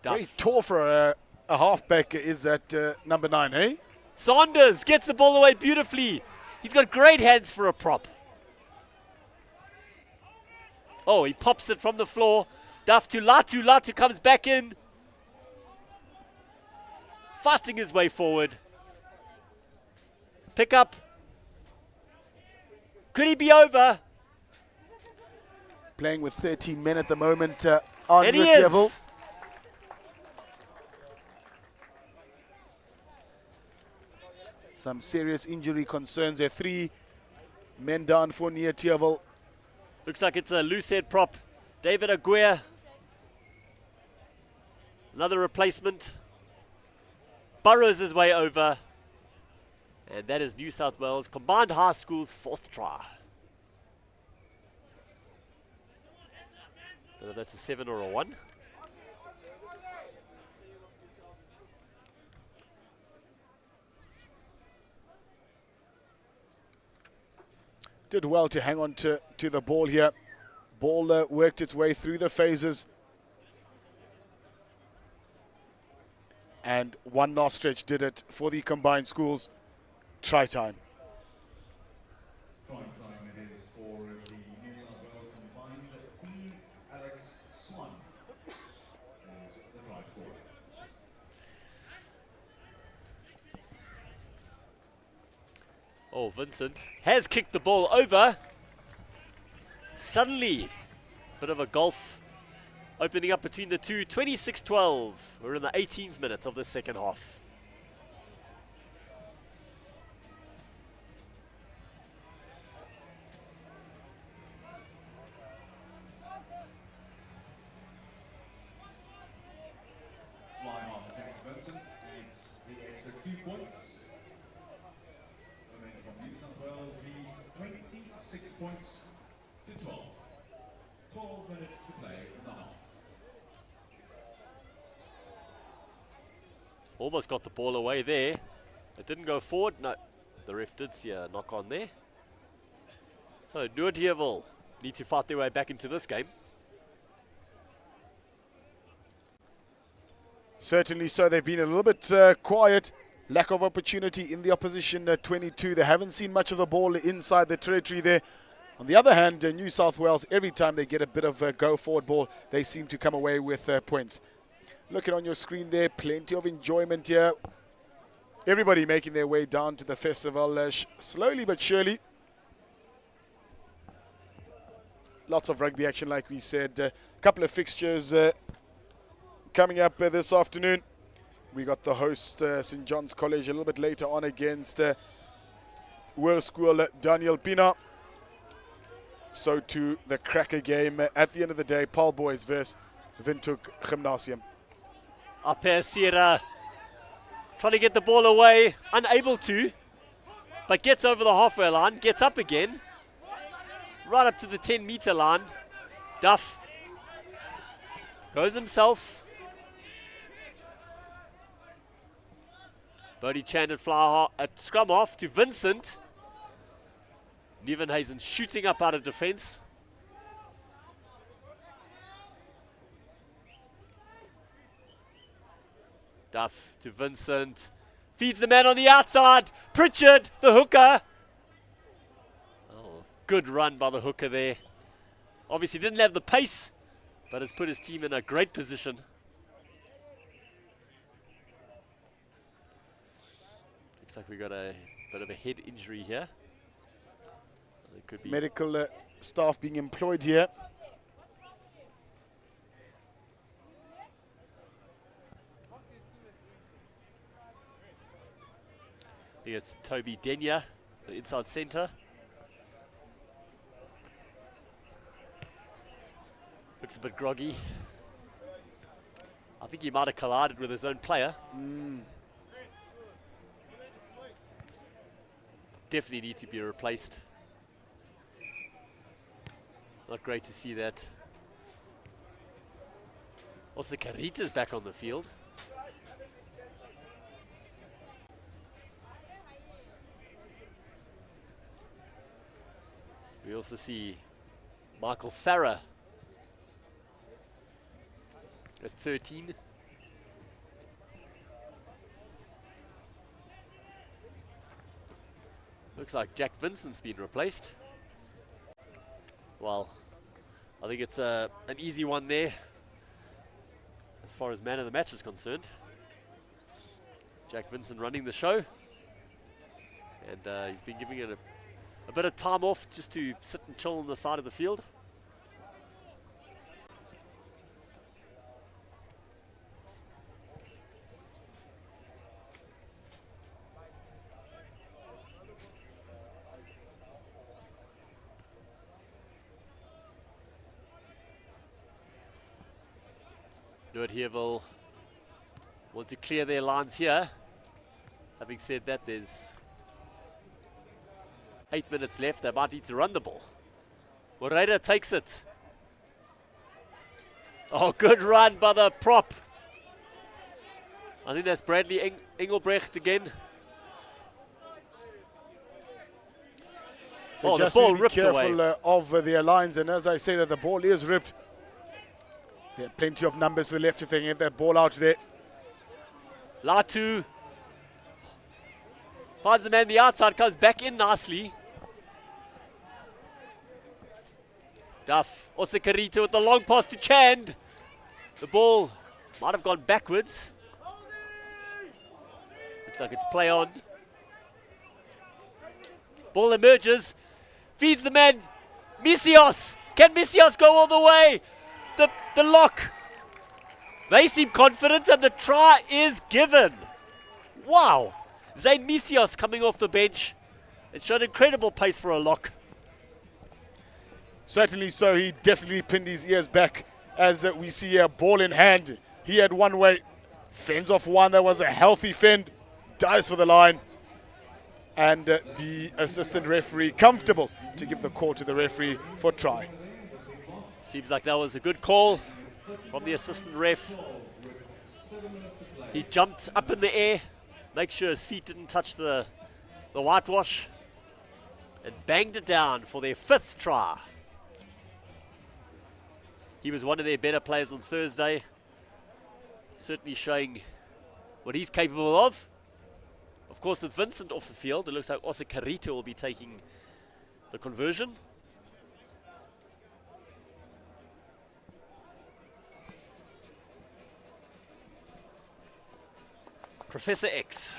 Duff. Very tall for a halfback is that number 9, eh? Saunders gets the ball away beautifully. He's got great hands for a prop. Oh, he pops it from the floor. Duff to Latu. Latu comes back in. Fighting his way forward. Pick up. Could he be over? Playing with 13 men at the moment on And he Noordheuwel. is. Some serious injury concerns there. 3 men down for Noordheuwel. Looks like it's a loose head prop. David Aguirre. Another replacement. Burrows his way over. And that is New South Wales Combined High School's 4th try. Whether that's a 7 or a 1. Did well to hang on to the ball here. Ball worked its way through the phases. And one last stretch did it for the combined schools. Try time. Prime time it is for Oh, Vincent has kicked the ball over. Suddenly, bit of a gulf opening up between the two. 26-12. We're in the 18th minute of the second half. Flying off Jack Benson needs the extra 2 points. And then from New South Wales lead 26 points to 12. 12 minutes to play in the half. Almost got the ball away there. It didn't go forward. No, the ref did see a knock on there. So Noordheuwel need to fight their way back into this game. Certainly so. They've been a little bit quiet. Lack of opportunity in the opposition 22. They haven't seen much of the ball inside the territory there. On the other hand, New South Wales, every time they get a bit of a go-forward ball, they seem to come away with points. Looking on your screen there, plenty of enjoyment here. Everybody making their way down to the festival slowly but surely. Lots of rugby action, like we said. A couple of fixtures coming up this afternoon. We got the host, St. John's College, a little bit later on against World School Daniel Pina. So to the cracker game at the end of the day, Paul Boys versus Windhoek Gymnasium. Up here, Sierra trying to get the ball away, unable to, but gets over the halfway line, gets up again, right up to the 10-meter line. Duff goes himself. Bodie Chandler fly at scrum off to Vincent. Nieuwenhuizen shooting up out of defense. Duff to Vincent. Feeds the man on the outside. Pritchard, the hooker. Oh, good run by the hooker there. Obviously didn't have the pace, but has put his team in a great position. Looks like we got a bit of a head injury here. It could be medical staff being employed here. I think it's Toby Denya, the inside centre. Looks a bit groggy. I think he might have collided with his own player. Definitely need to be replaced. Not great to see that. Also, Carita's back on the field. We also see Michael Farah at 13. Looks like Jack Vincent's been replaced. Well, I think it's an easy one there as far as man of the match is concerned. Jack Vincent running the show. And he's been giving it a bit of time off just to sit and chill on the side of the field. Noordheuwel want to clear their lines here. Having said that, there's 8 minutes left. They might need to run the ball. Moreira takes it. Oh, good run by the prop. I think that's Bradley Engelbrecht again. Oh, the ball ripped away. Be careful of their lines, and as I say that the ball is ripped. There are plenty of numbers to the left if they can get that ball out there. Latu finds the man the outside, comes back in nicely. Duff, also Carita with the long pass to Chand. The ball might have gone backwards. Looks like it's play on. Ball emerges, feeds the man, Misios. Can Misios go all the way? The lock. They seem confident and the try is given. Wow. Zayn Misios coming off the bench. It showed incredible pace for a lock. Certainly so. He definitely pinned his ears back as we see a ball in hand. He had one way, fends off one. That was a healthy fend. Dives for the line. And the assistant referee comfortable to give the call to the referee for try. Seems like that was a good call from the assistant ref. He jumped up in the air, make sure his feet didn't touch the whitewash, and banged it down for their 5th try. He was one of their better players on Thursday, certainly showing what he's capable of. Of course, with Vincent off the field, it looks like Osa Karita will be taking the conversion. Professor X.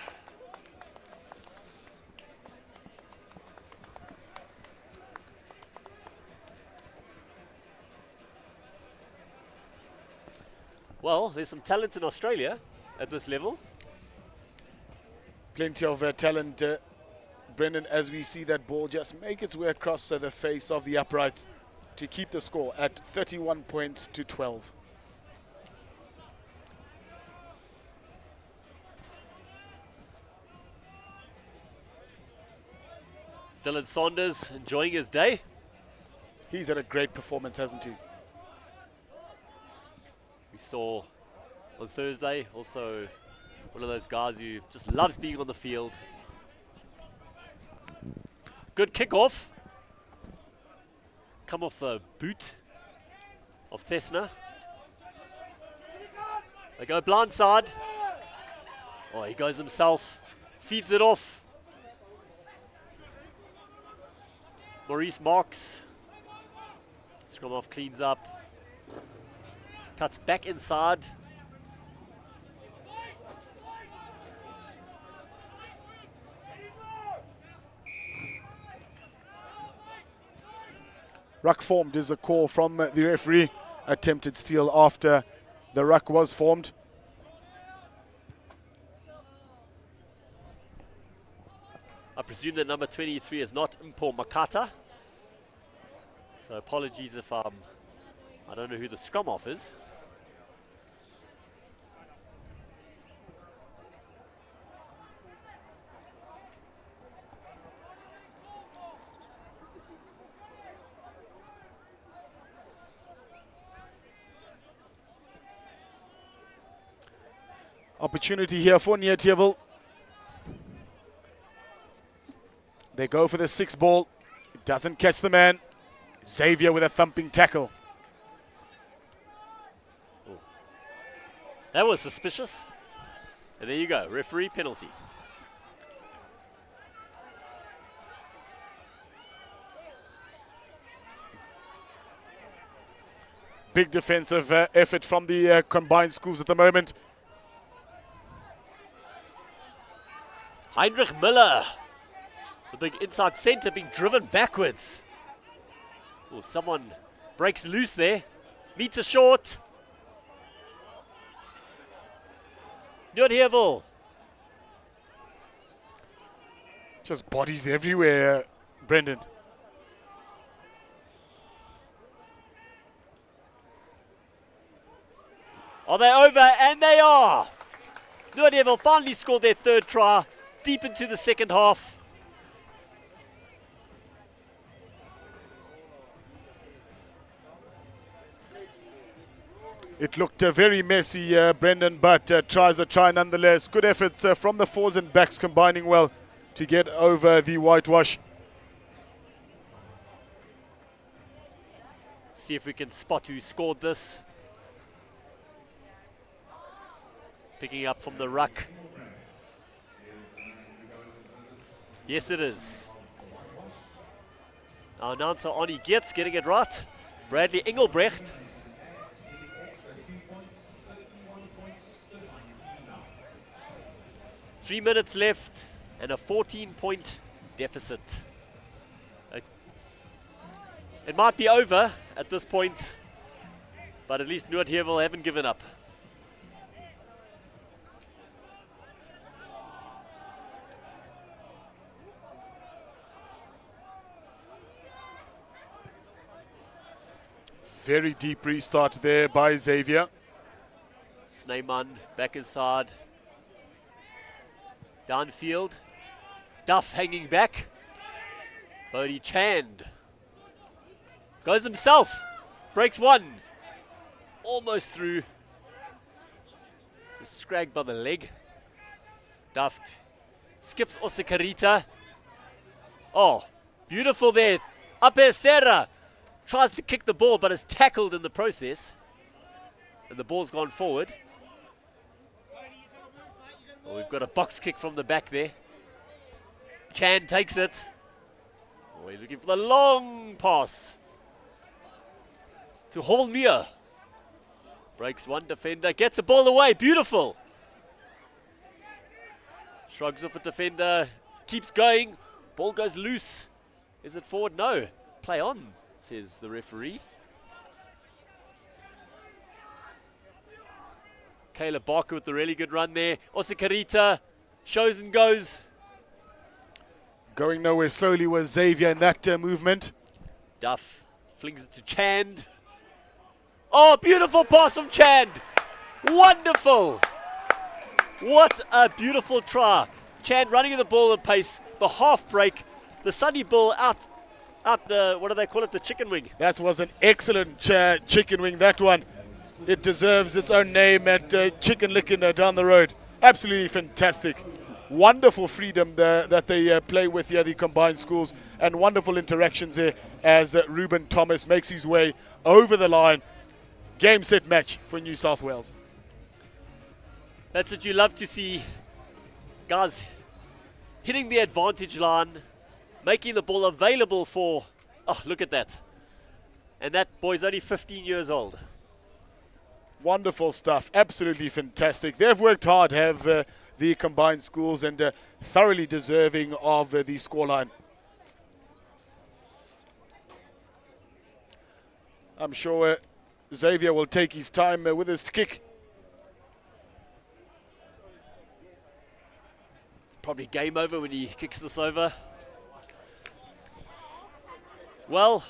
Well, there's some talent in Australia at this level. Plenty of talent, Brendan, as we see that ball just make its way across the face of the uprights to keep the score at 31 points to 12. Dylan Saunders enjoying his day. He's had a great performance, hasn't he? We saw on Thursday also one of those guys who just loves being on the field. Good kickoff. Come off the boot of Thesna. They go blindside. Oh, he goes himself. Feeds it off. Maurice Marks. Scrum off, cleans up. Cuts back inside. Ruck formed is a call from the referee. Attempted steal after the ruck was formed. I presume that number 23 is not Mpo Makata. So apologies if I don't know who the scrum off is. Opportunity here for Noordheuwel. They go for the 6 ball. It doesn't catch the man. Xavier with a thumping tackle. Ooh. That was suspicious. And there you go, referee penalty. Big defensive effort from the combined schools at the moment. Heinrich Miller, the big inside center, being driven backwards. Oh, someone breaks loose there. Meter short. Noordheuwel. Just bodies everywhere, Brendan. Are they over? And they are. Noordheuwel finally scored their 3rd try, deep into the 2nd half. It looked very messy, Brendan, but tries a try nonetheless. Good efforts from the forwards and backs combining well to get over the whitewash. See if we can spot who scored this. Picking up from the ruck. Yes, it is. Our announcer, Arnie Geertz, getting it right. Bradley Engelbrecht. "3 minutes left and a 14-point deficit. It might be over at this point, but at least Noordheuwel haven't given up. Very deep restart there by Xavier. Snyman back inside. Downfield. Duff hanging back. Bodie Chand goes himself. Breaks one. Almost through. Just scragged by the leg. Duft. Skips Osakarita. Oh, beautiful there. Ape Serra tries to kick the ball, but is tackled in the process. And the ball's gone forward. Oh, we've got a box kick from the back there. Chan takes it. Oh, he's looking for the long pass to Hallmuir. Breaks one defender, gets the ball away. Beautiful. Shrugs off a defender, keeps going. Ball goes loose. Is it forward? No. Play on, says the referee. Caleb Barker with the really good run there. Osakarita shows and goes. Going nowhere slowly was Xavier in that movement. Duff flings it to Chand. Oh, beautiful pass from Chand. Wonderful. What a beautiful try. Chand running in the ball at pace. The half break. The Sunny Bull out the, what do they call it, the chicken wing. That was an excellent chicken wing, that one. It deserves its own name at Chicken Lickin' down the road. Absolutely fantastic. Wonderful freedom that they play with here, the combined schools, and wonderful interactions here as Ruben Thomas makes his way over the line. Game, set, match for New South Wales. That's what you love to see. Guys hitting the advantage line, making the ball available for, oh, look at that. And that boy's only 15 years old. Wonderful stuff. Absolutely fantastic. They've worked hard, have the combined schools, and thoroughly deserving of the scoreline. I'm sure Xavier will take his time with his kick. It's probably game over when he kicks this over. Well,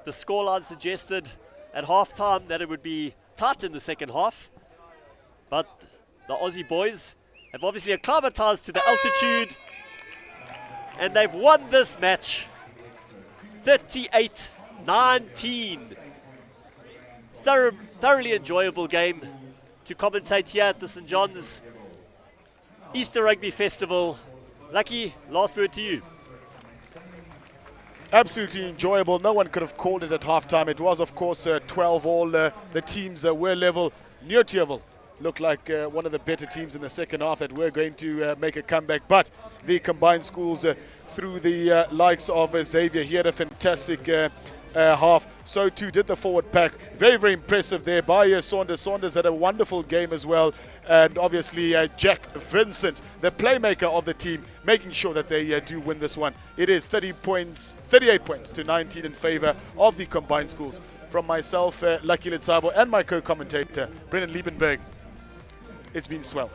the scoreline suggested at halftime that it would be tight in the second half, but the Aussie boys have obviously acclimatized to the altitude, and they've won this match 38-19. Thoroughly enjoyable game to commentate here at the St. John's Easter Rugby Festival. Lucky, last word to you. Absolutely enjoyable. No one could have called it at halftime. It was, of course, 12 all. The teams were level. Noordheuwel looked like one of the better teams in the second half that were going to make a comeback. But the combined schools, through the likes of Xavier, he had a fantastic half. So too did the forward pack. Very, very impressive there by Saunders. Saunders had a wonderful game as well. And obviously Jack Vincent, the playmaker of the team, making sure that they do win this one. It is 38 points to 19 in favor of the combined schools. From myself, Lucky Letsabo, and my co-commentator, Brendan Liebenberg, it's been swell.